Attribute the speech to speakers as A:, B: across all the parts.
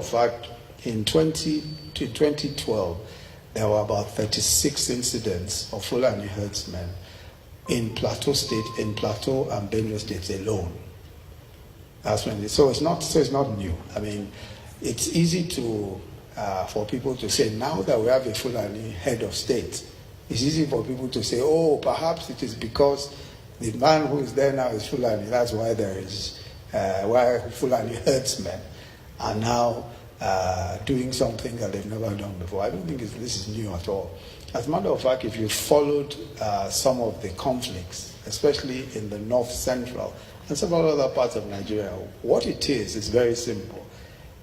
A: of fact, in 2012, there were about 36 incidents of Fulani herdsmen in Plateau State, in Plateau and Benue states alone. That's when so it's not new. I mean, it's easy to for people to say now that we have a Fulani head of state. It's easy for people to say, oh, perhaps it is because the man who is there now is Fulani. That's why there is why Fulani herdsmen are now doing something that they've never done before. I don't think this is new at all. As a matter of fact, if you followed some of the conflicts, especially in the north central and several other parts of Nigeria, what it is very simple.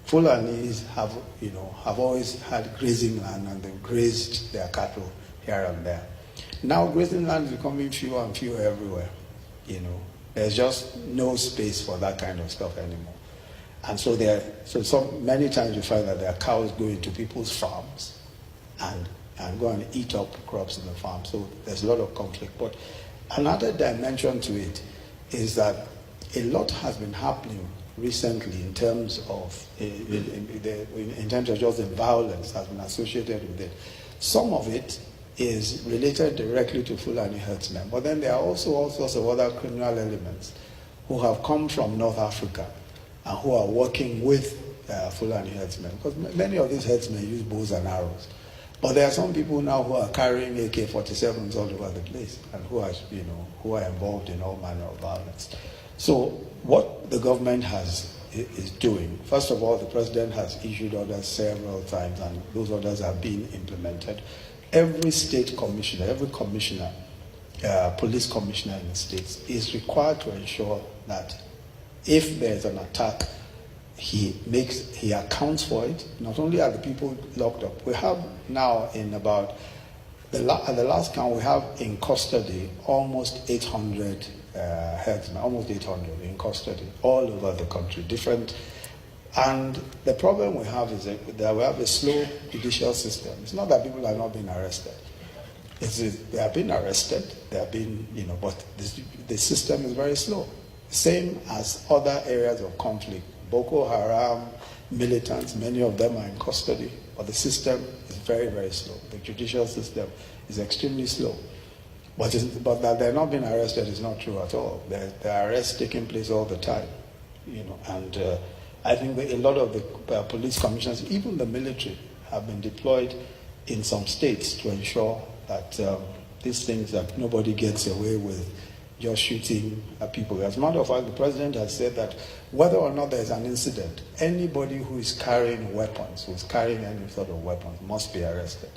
A: Fulanis have always had grazing land, and they've grazed their cattle here and there. Now grazing land is becoming fewer and fewer everywhere. There's just no space for that kind of stuff anymore. And so many times you find that there are cows go into people's farms and go and eat up crops in the farm. So there's a lot of conflict. But another dimension to it is that a lot has been happening recently in terms of just the violence that has been associated with it. Some of it is related directly to Fulani herdsmen, but then there are also all sorts of other criminal elements who have come from North Africa and who are working with Fulani herdsmen, because many of these herdsmen use bows and arrows. But there are some people now who are carrying AK-47s all over the place and who are involved in all manner of violence. So what the government is doing, first of all, the president has issued orders several times, and those orders are being implemented. Every state commissioner, every commissioner, police commissioner in the states is required to ensure that if there's an attack, he accounts for it. Not only are the people locked up, we have now at the last count, we have in custody almost 800 herdsmen, almost 800 in custody all over the country, different. And the problem we have is that we have a slow judicial system. It's not that people are not being arrested. They have been arrested, they have been, but the system is very slow. Same as other areas of conflict. Boko Haram, militants, many of them are in custody, but the system is very, very slow. The judicial system is extremely slow. But that they're not being arrested is not true at all. There are arrests taking place all the time, and I think that a lot of the police commissioners, even the military, have been deployed in some states to ensure that these things, that nobody gets away with just shooting at people. As a matter of fact, the president has said that whether or not there's an incident, anybody who is carrying weapons, who is carrying any sort of weapons, must be arrested.